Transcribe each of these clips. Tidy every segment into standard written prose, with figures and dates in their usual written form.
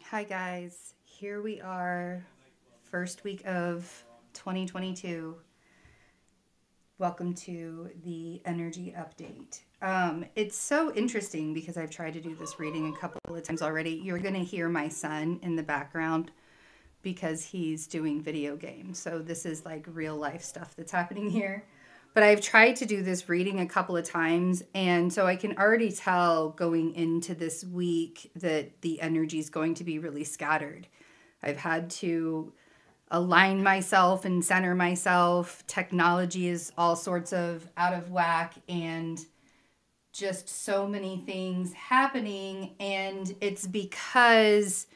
Hi guys, here we are, first week of 2022. Welcome to the energy update. It's so interesting because I've tried to do this reading a couple of times already. You're going to hear my son in the background because he's doing video games. So this is like real life stuff that's happening here. But I've tried to do this reading a couple of times, and so I can already tell going into this week that the energy is going to be really scattered. I've had to align myself and center myself. Technology is all sorts of out of whack, and just so many things happening. And it's because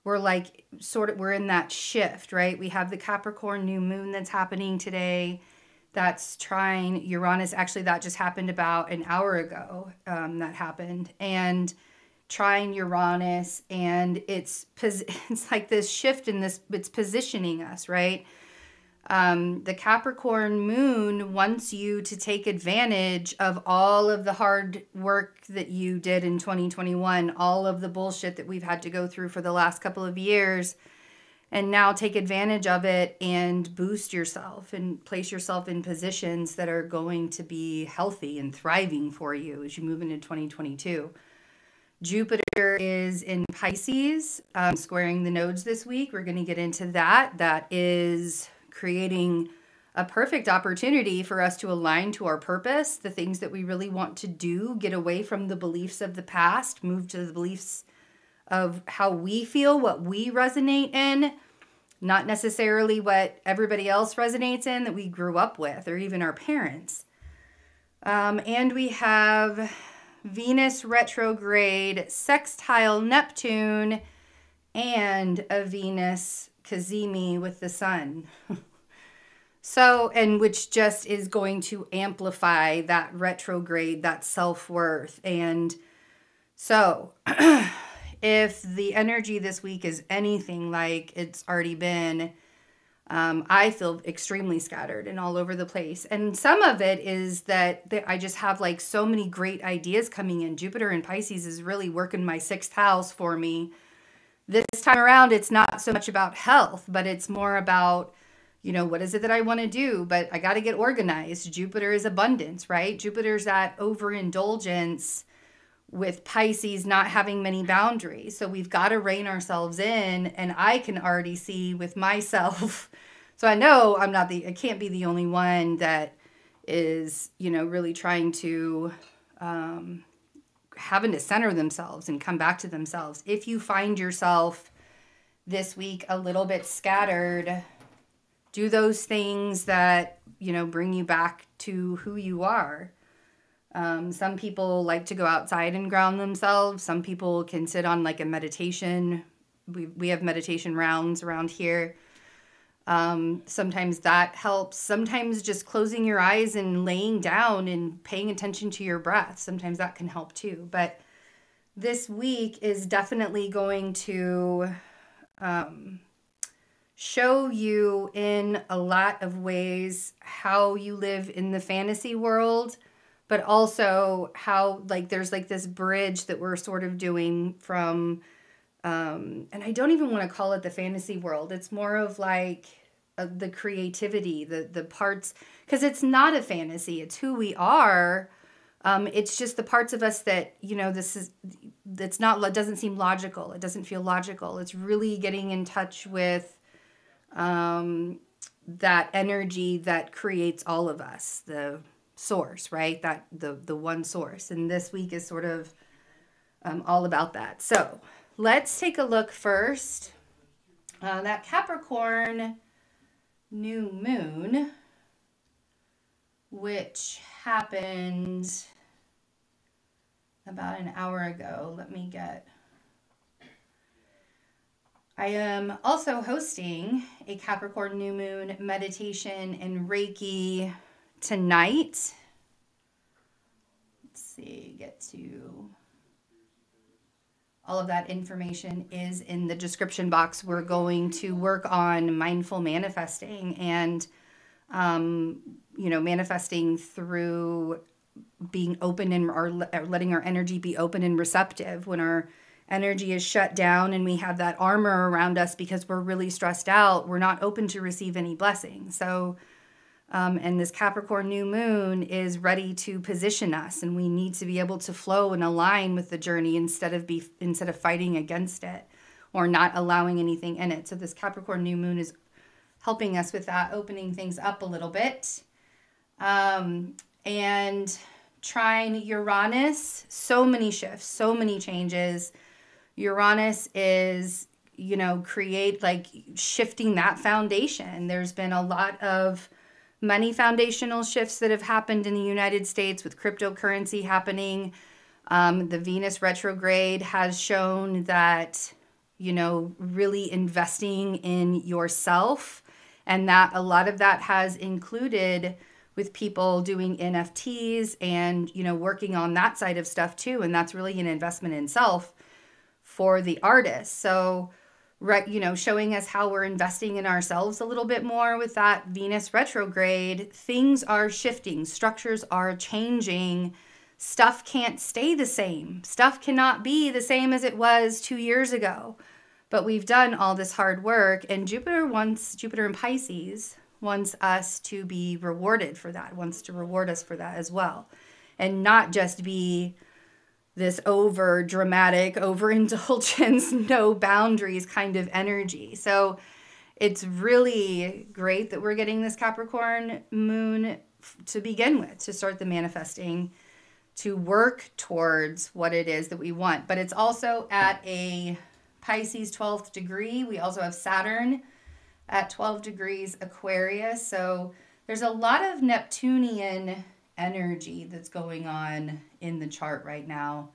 we're like we're in that shift, right? We have the Capricorn new moon that's happening today. That's trine Uranus. Actually, that just happened about an hour ago. That happened, and trine Uranus, and it's like this shift in this. It's positioning us, right? The Capricorn moon wants you to take advantage of all of the hard work that you did in 2021, all of the bullshit that we've had to go through for the last couple of years. And now take advantage of it and boost yourself and place yourself in positions that are going to be healthy and thriving for you as you move into 2022. Jupiter is in Pisces, squaring the nodes this week. We're going to get into that. That is creating a perfect opportunity for us to align to our purpose, the things that we really want to do, get away from the beliefs of the past, move to the beliefs of how we feel, what we resonate in, not necessarily what everybody else resonates in that we grew up with, or even our parents. And we have Venus retrograde, sextile Neptune, and a Venus Cazimi with the sun. So, and which just is going to amplify that retrograde, that self-worth. And so if the energy this week is anything like it's already been, I feel extremely scattered and all over the place. And some of it is that I just have like so many great ideas coming in. Jupiter in Pisces is really working my sixth house for me. This time around, it's not so much about health, but it's more about, what is it that I want to do? But I got to get organized. Jupiter is abundance, right? Jupiter's that overindulgence with Pisces not having many boundaries. So we've got to rein ourselves in. And I can already see with myself. So I know I can't be the only one that is, really trying to, having to center themselves and come back to themselves. If you find yourself this week a little bit scattered, do those things that, bring you back to who you are. Some people like to go outside and ground themselves. Some people can sit on like a meditation. We have meditation rounds around here. Sometimes that helps. Sometimes just closing your eyes and laying down and paying attention to your breath. Sometimes that can help too. But this week is definitely going to show you in a lot of ways how you live in the fantasy world, but also how there's this bridge that we're sort of doing from, and I don't even want to call it the fantasy world. It's more of the creativity, the parts, because it's not a fantasy. It's who we are. It's just the parts of us that, it doesn't seem logical. It doesn't feel logical. It's really getting in touch with that energy that creates all of us, the source, right? That the one source. And this week is sort of all about that. So let's take a look first. That Capricorn new moon, which happened about an hour ago. I am also hosting a Capricorn new moon meditation and Reiki tonight. Let's see, get to all of that information is in the description box. We're going to work on mindful manifesting and, manifesting through being open and or letting our energy be open and receptive. When our energy is shut down and we have that armor around us because we're really stressed out, we're not open to receive any blessings. So, and this Capricorn new moon is ready to position us, and we need to be able to flow and align with the journey instead of fighting against it or not allowing anything in it. So this Capricorn new moon is helping us with that, opening things up a little bit. And trine Uranus, so many shifts, so many changes. Uranus is, shifting that foundation. There's been a lot of money foundational shifts that have happened in the United States with cryptocurrency happening. The Venus retrograde has shown that, really investing in yourself, and that a lot of that has included with people doing NFTs and, working on that side of stuff too. And that's really an investment in self for the artist. So, showing us how we're investing in ourselves a little bit more with that Venus retrograde. Things are shifting. Structures are changing. Stuff can't stay the same. Stuff cannot be the same as it was 2 years ago. But we've done all this hard work, and Jupiter in Pisces wants us to be rewarded for that, wants to reward us for that as well. And not just be this over dramatic, overindulgence, no boundaries kind of energy. So it's really great that we're getting this Capricorn moon to begin with, to start the manifesting, to work towards what it is that we want. But it's also at a Pisces 12th degree. We also have Saturn at 12 degrees Aquarius. So there's a lot of Neptunian energy that's going on in the chart right now.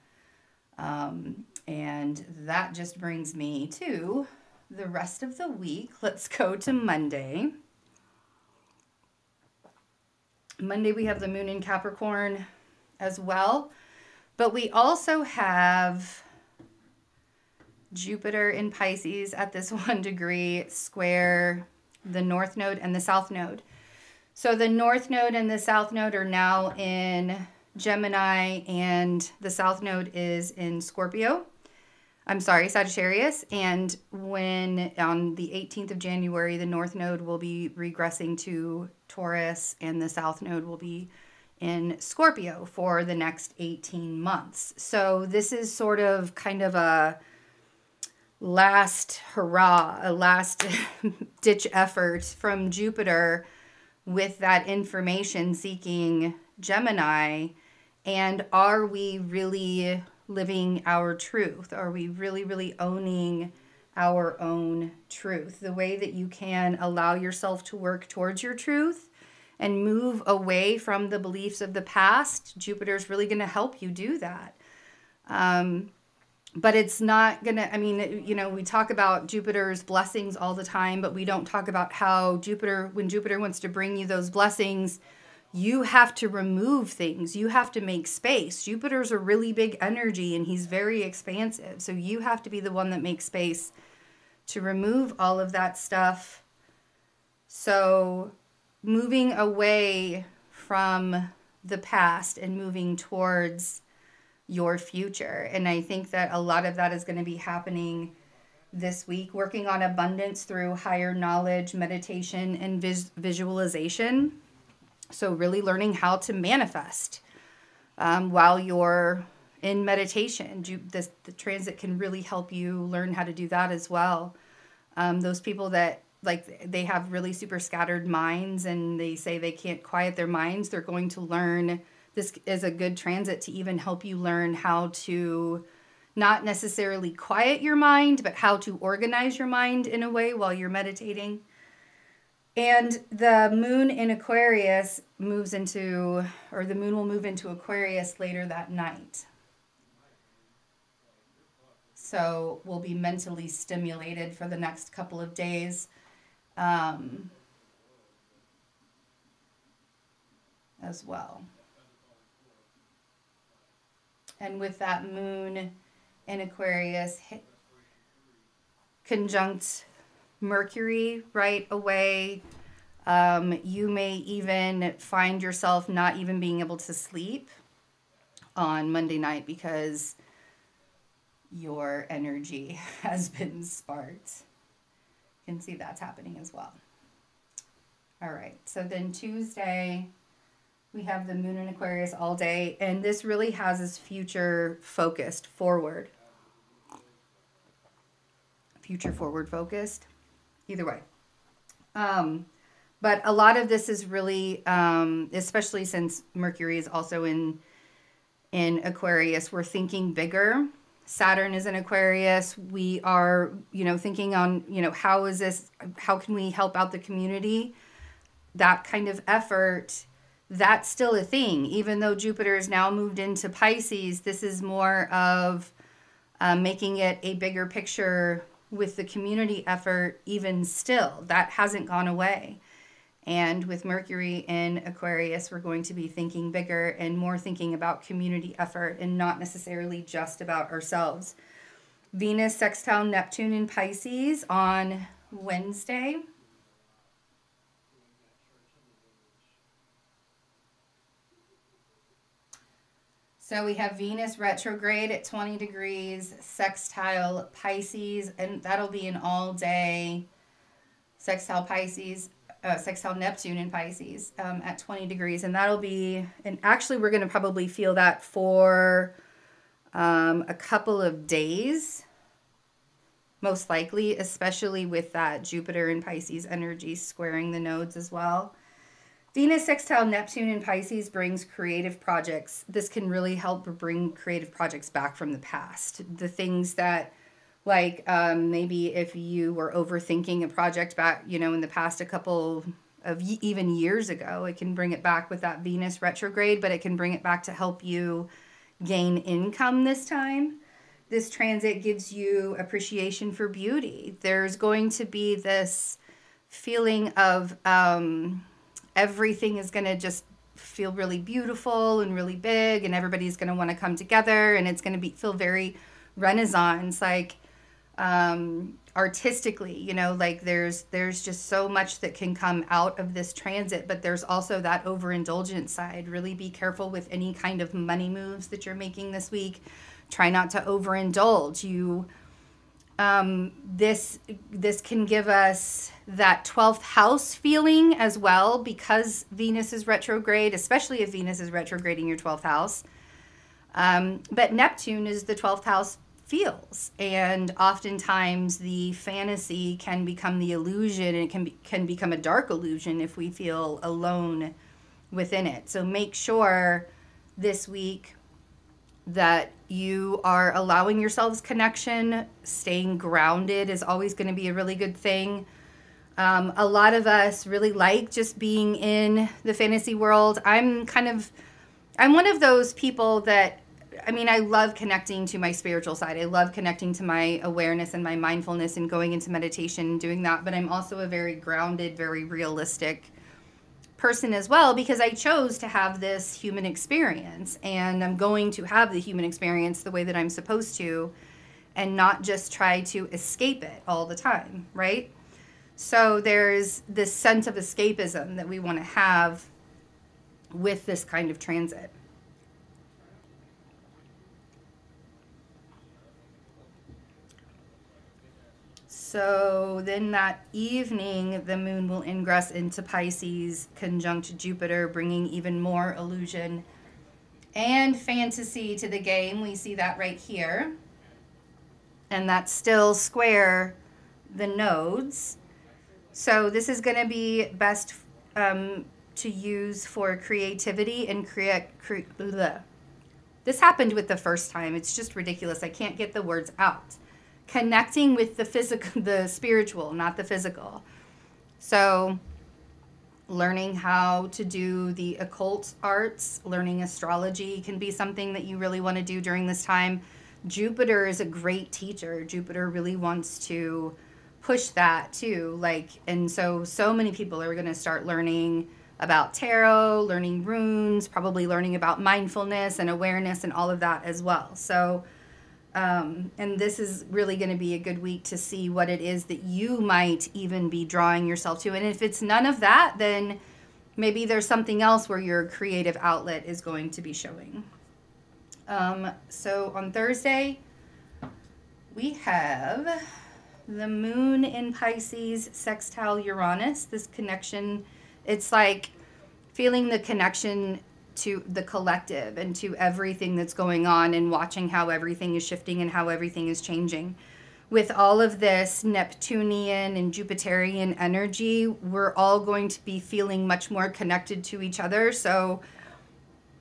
And that just brings me to the rest of the week. Let's go to Monday. Monday we have the moon in Capricorn as well. But we also have Jupiter in Pisces at this 1 degree square the North Node and the South Node. So the North Node and the South Node are now in Gemini, and the South Node is in Sagittarius. And when on the 18th of January, the North Node will be regressing to Taurus, and the South Node will be in Scorpio for the next 18 months. So this is sort of kind of a last hurrah, a last ditch effort from Jupiter with that information seeking Gemini. And are we really living our truth? Are we really, really owning our own truth? The way that you can allow yourself to work towards your truth and move away from the beliefs of the past, Jupiter's really going to help you do that. But it's not going to, we talk about Jupiter's blessings all the time, but we don't talk about how when Jupiter wants to bring you those blessings, you have to remove things. You have to make space. Jupiter's a really big energy, and he's very expansive. So you have to be the one that makes space to remove all of that stuff. So moving away from the past and moving towards your future. And I think that a lot of that is going to be happening this week, working on abundance through higher knowledge, meditation, and visualization. So really learning how to manifest while you're in meditation. The transit can really help you learn how to do that as well. Those people that they have really super scattered minds and they say they can't quiet their minds, they're going to learn. This is a good transit to even help you learn how to not necessarily quiet your mind, but how to organize your mind in a way while you're meditating. And the moon in Aquarius the moon will move into Aquarius later that night. So we'll be mentally stimulated for the next couple of days. As well. And with that moon in Aquarius conjunct Mercury right away, You may even find yourself not even being able to sleep on Monday night because your energy has been sparked. You can see that's happening as well. All right, so then Tuesday, we have the moon in Aquarius all day, and this really has us future focused, forward. Future forward focused, either way. But a lot of this is really, especially since Mercury is also in Aquarius, we're thinking bigger. Saturn is in Aquarius. We are, thinking on, how can we help out the community? That kind of effort, that's still a thing. Even though Jupiter is now moved into Pisces, this is more of making it a bigger picture with the community effort. Even still, that hasn't gone away. And with Mercury in Aquarius, we're going to be thinking bigger and more thinking about community effort and not necessarily just about ourselves. Venus sextile Neptune in Pisces on Wednesday. So we have Venus retrograde at 20 degrees, sextile Pisces, and that'll be an all day sextile Neptune in Pisces at 20 degrees. And that'll be, and actually we're going to probably feel that for a couple of days, most likely, especially with that Jupiter in Pisces energy squaring the nodes as well. Venus sextile Neptune in Pisces brings creative projects. This can really help bring creative projects back from the past. The things that, like maybe if you were overthinking a project back, in the past a couple of even years ago, it can bring it back with that Venus retrograde, but it can bring it back to help you gain income this time. This transit gives you appreciation for beauty. There's going to be this feeling of everything is going to just feel really beautiful and really big, and everybody's going to want to come together, and it's going to feel very Renaissance, like artistically, like there's just so much that can come out of this transit. But there's also that overindulgent side. Really be careful with any kind of money moves that you're making this week. Try not to overindulge. This can give us that 12th house feeling as well, because Venus is retrograde, especially if Venus is retrograding your 12th house. But Neptune is the 12th house feels, and oftentimes the fantasy can become the illusion, and it can become a dark illusion if we feel alone within it. So make sure this week that you are allowing yourselves connection. Staying grounded is always going to be a really good thing. A lot of us really like just being in the fantasy world. I'm one of those people that, I love connecting to my spiritual side. I love connecting to my awareness and my mindfulness and going into meditation and doing that. But I'm also a very grounded, very realistic person as well, because I chose to have this human experience, and I'm going to have the human experience the way that I'm supposed to, and not just try to escape it all the time, right? So there's this sense of escapism that we want to have with this kind of transit. So then that evening, the moon will ingress into Pisces, conjunct Jupiter, bringing even more illusion and fantasy to the game. We see that right here. And that's still square the nodes. So this is going to be best to use for creativity and This happened with the first time. It's just ridiculous. I can't get the words out. Connecting with the physical, the spiritual, not the physical. So learning how to do the occult arts, learning astrology can be something that you really want to do during this time. Jupiter is a great teacher. Jupiter really wants to push that too. And so many people are going to start learning about tarot, learning runes, probably learning about mindfulness and awareness and all of that as well. So And this is really going to be a good week to see what it is that you might even be drawing yourself to. And if it's none of that, then maybe there's something else where your creative outlet is going to be showing. So on Thursday, we have the moon in Pisces sextile Uranus. This connection, it's like feeling the connection to the collective and to everything that's going on and watching how everything is shifting and how everything is changing. With all of this Neptunian and Jupiterian energy, we're all going to be feeling much more connected to each other. So,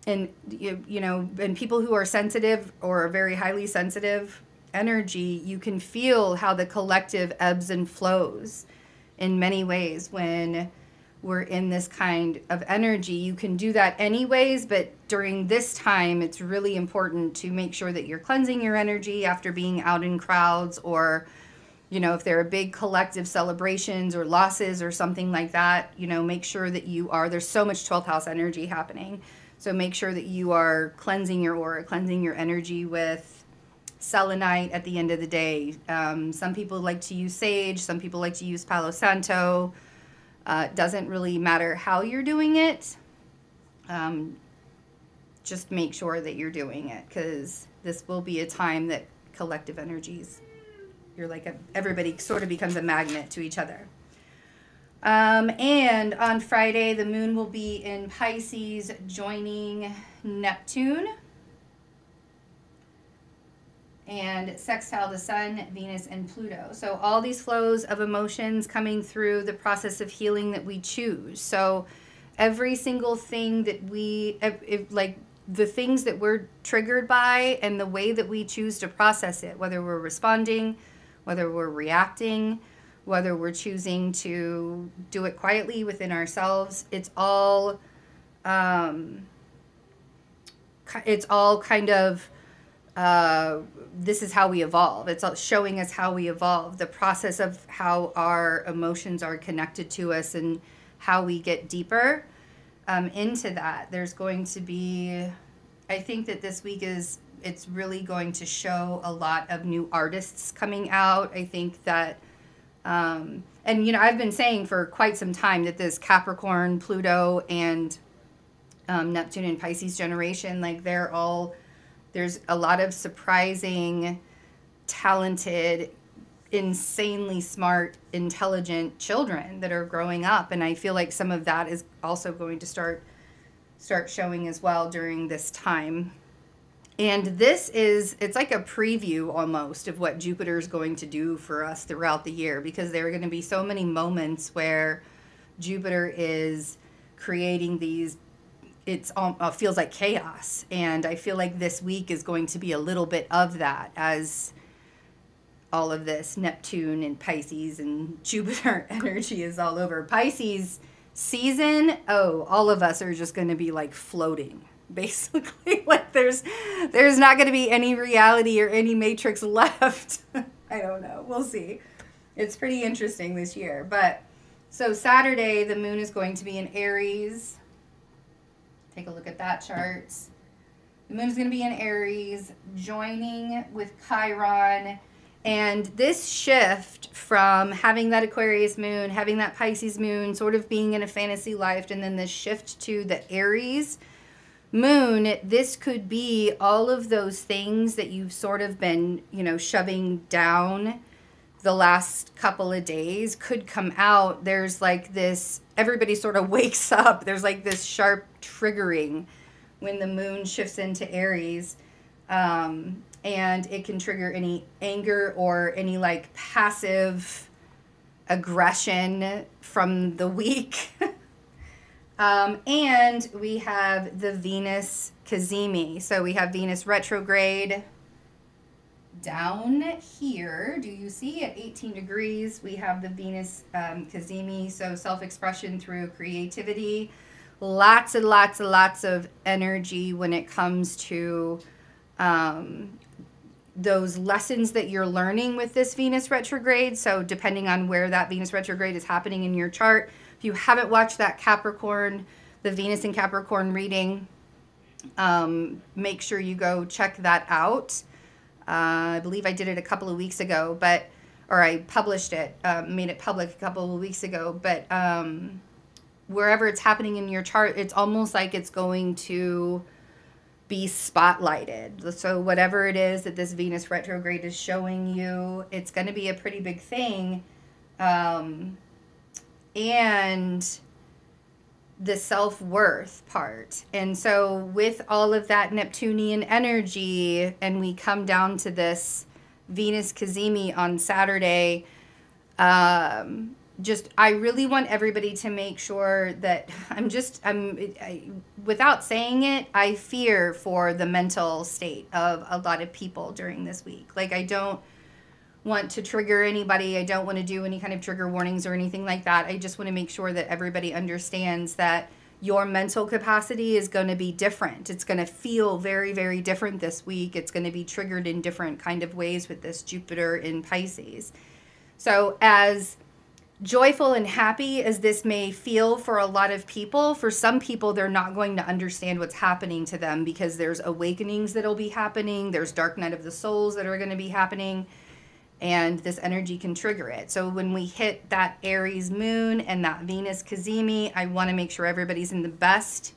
and you know, and people who are sensitive or very highly sensitive energy, you can feel how the collective ebbs and flows in many ways when we're in this kind of energy. You can do that anyways, but during this time, it's really important to make sure that you're cleansing your energy after being out in crowds, or, you know, if there are big collective celebrations or losses or something like that, you know, make sure that you are, there's so much 12th house energy happening. So make sure that you are cleansing your aura, cleansing your energy with selenite at the end of the day. Some people like to use sage, some people like to use Palo Santo. Doesn't really matter how you're doing it. Just make sure that you're doing it, because this will be a time that collective energies, you're like everybody sort of becomes a magnet to each other. And on Friday, the moon will be in Pisces, joining Neptune. And sextile the Sun, Venus, and Pluto. So all these flows of emotions coming through the process of healing that we choose. So every single thing that we, like the things that we're triggered by and the way that we choose to process it, whether we're responding, whether we're reacting, whether we're choosing to do it quietly within ourselves, it's all kind of, this is how we evolve. It's showing us how we evolve, the process of how our emotions are connected to us and how we get deeper into that. There's going to be, I think that this week it's really going to show a lot of new artists coming out. I think that, and you know, I've been saying for quite some time that this Capricorn, Pluto, and Neptune and Pisces generation, like there's a lot of surprising, talented, insanely smart, intelligent children that are growing up. And I feel like some of that is also going to start showing as well during this time. And it's like a preview almost of what Jupiter is going to do for us throughout the year, because there are going to be so many moments where Jupiter is creating these, it feels like chaos. And I feel like this week is going to be a little bit of that, as all of this Neptune and Pisces and Jupiter energy is all over. Pisces season, all of us are just going to be like floating. Basically, like there's not going to be any reality or any matrix left. I don't know. We'll see. It's pretty interesting this year. But so Saturday, the moon is going to be in Aries. Take a look at that chart. The moon is going to be in Aries, joining with Chiron. And this shift from having that Aquarius moon, having that Pisces moon, sort of being in a fantasy life, and then this shift to the Aries moon, this could be all of those things that you've sort of been, shoving down the last couple of days could come out. There's like this, everybody sort of wakes up. There's like this sharp triggering when the moon shifts into Aries. And it can trigger any anger or any like passive aggression from the week. And we have the Venus Cazimi. So we have Venus retrograde down here. Do you see at 18 degrees? We have the Venus Cazimi. So self-expression through creativity. Lots and lots and lots of energy when it comes to those lessons that you're learning with this Venus retrograde. So depending on where that Venus retrograde is happening in your chart, if you haven't watched that Capricorn, the Venus in Capricorn reading, make sure you go check that out. I believe I did it a couple of weeks ago, or I published it, made it public a couple of weeks ago. But wherever it's happening in your chart, it's almost like it's going to be spotlighted. So whatever it is that this Venus retrograde is showing you, it's going to be a pretty big thing. And the self-worth part. And so with all of that Neptunian energy, and we come down to this Venus Cazimi on Saturday, I really want everybody to make sure that without saying it, I fear for the mental state of a lot of people during this week. Like, I don't want to trigger anybody. I don't want to do any kind of trigger warnings or anything like that. I just want to make sure that everybody understands that your mental capacity is going to be different. It's going to feel very, very different this week. It's going to be triggered in different kind of ways with this Jupiter in Pisces. So as joyful and happy as this may feel for a lot of people, for some people, they're not going to understand what's happening to them because there's awakenings that'll be happening. There's dark night of the souls that are going to be happening. And this energy can trigger it. So when we hit that Aries moon and that Venus Cazimi, I want to make sure everybody's in the best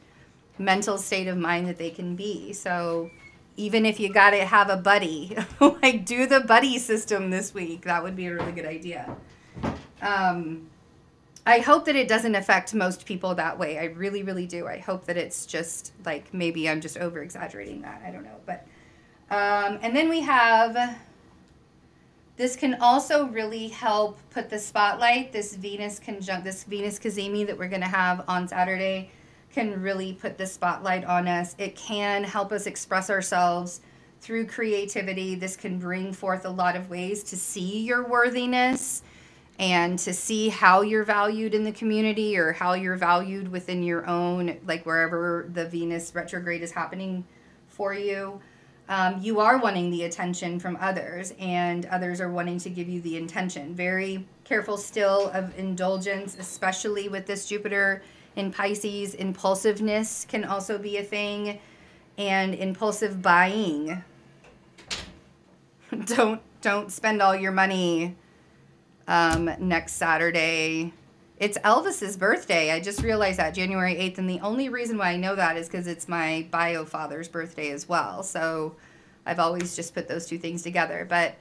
mental state of mind that they can be. So even if you got to have a buddy, like do the buddy system this week, that would be a really good idea. I hope that it doesn't affect most people that way. I really, really do. I hope that it's just like, maybe I'm just over exaggerating that. I don't know. But, and then we have, this can also really help put the spotlight, this Venus Cazimi that we're going to have on Saturday can really put the spotlight on us. It can help us express ourselves through creativity. This can bring forth a lot of ways to see your worthiness and to see how you're valued in the community or how you're valued within your own, like wherever the Venus retrograde is happening for you. You are wanting the attention from others, and others are wanting to give you the attention. Very careful still of indulgence, especially with this Jupiter in Pisces. Impulsiveness can also be a thing, and impulsive buying. Don't spend all your money next Saturday. It's Elvis's birthday. I just realized that, January 8th. And the only reason why I know that is because it's my bio father's birthday as well. So I've always just put those two things together. But,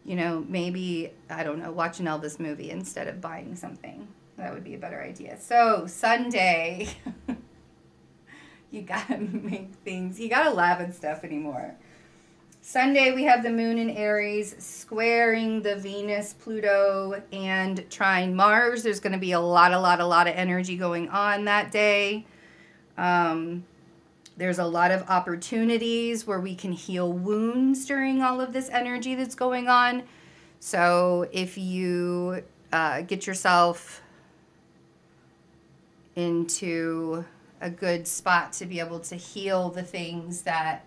you know, maybe, I don't know, watch an Elvis movie instead of buying something. That would be a better idea. So Sunday, you got to make things, you got to laugh at stuff anymore. Sunday, we have the moon in Aries squaring the Venus, Pluto, and trine Mars. There's going to be a lot of energy going on that day. There's a lot of opportunities where we can heal wounds during all of this energy that's going on. So if you get yourself into a good spot to be able to heal the things that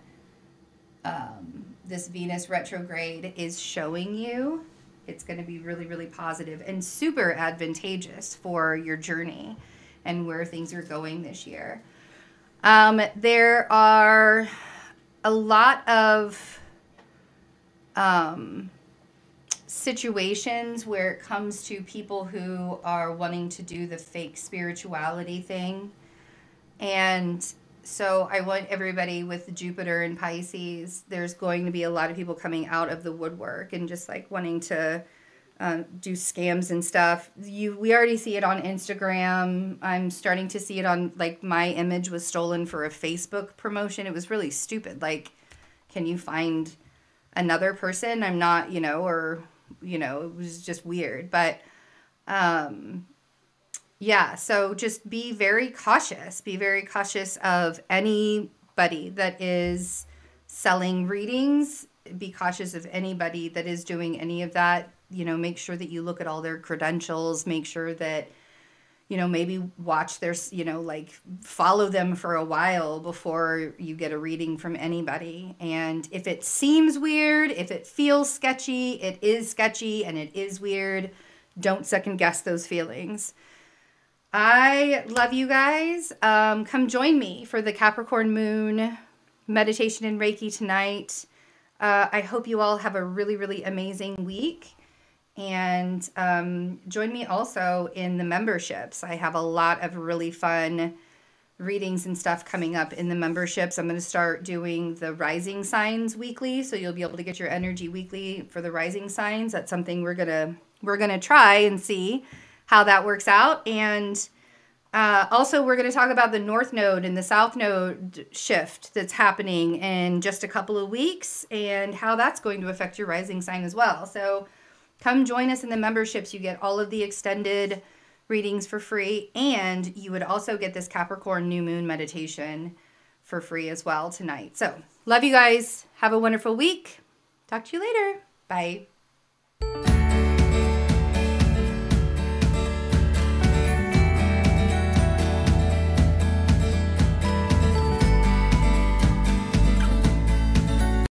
this Venus retrograde is showing you, it's going to be really, really positive and super advantageous for your journey and where things are going this year. There are a lot of situations where it comes to people who are wanting to do the fake spirituality thing. And so I want everybody with Jupiter and Pisces, there's going to be a lot of people coming out of the woodwork and just like wanting to do scams and stuff. We already see it on Instagram. I'm starting to see it on, like, my image was stolen for a Facebook promotion. It was really stupid. Like, can you find another person? I'm not, or, it was just weird. But, yeah, so just be very cautious. Be very cautious of anybody that is selling readings. Be cautious of anybody that is doing any of that. Make sure that you look at all their credentials. Make sure that, maybe watch their, follow them for a while before you get a reading from anybody. And if it seems weird, if it feels sketchy, it is sketchy and it is weird. Don't second guess those feelings. I love you guys. Come join me for the Capricorn moon meditation and Reiki tonight. I hope you all have a really, really amazing week. And join me also in the memberships. I have a lot of really fun readings and stuff coming up in the memberships. I'm going to start doing the rising signs weekly, so you'll be able to get your energy weekly for the rising signs. That's something we're gonna try and see how that works out. And also, we're going to talk about the North Node and the South Node shift that's happening in just a couple of weeks and how that's going to affect your rising sign as well. So come join us in the memberships. You get all of the extended readings for free, and you would also get this Capricorn new moon meditation for free as well tonight. So love you guys. Have a wonderful week. Talk to you later. Bye.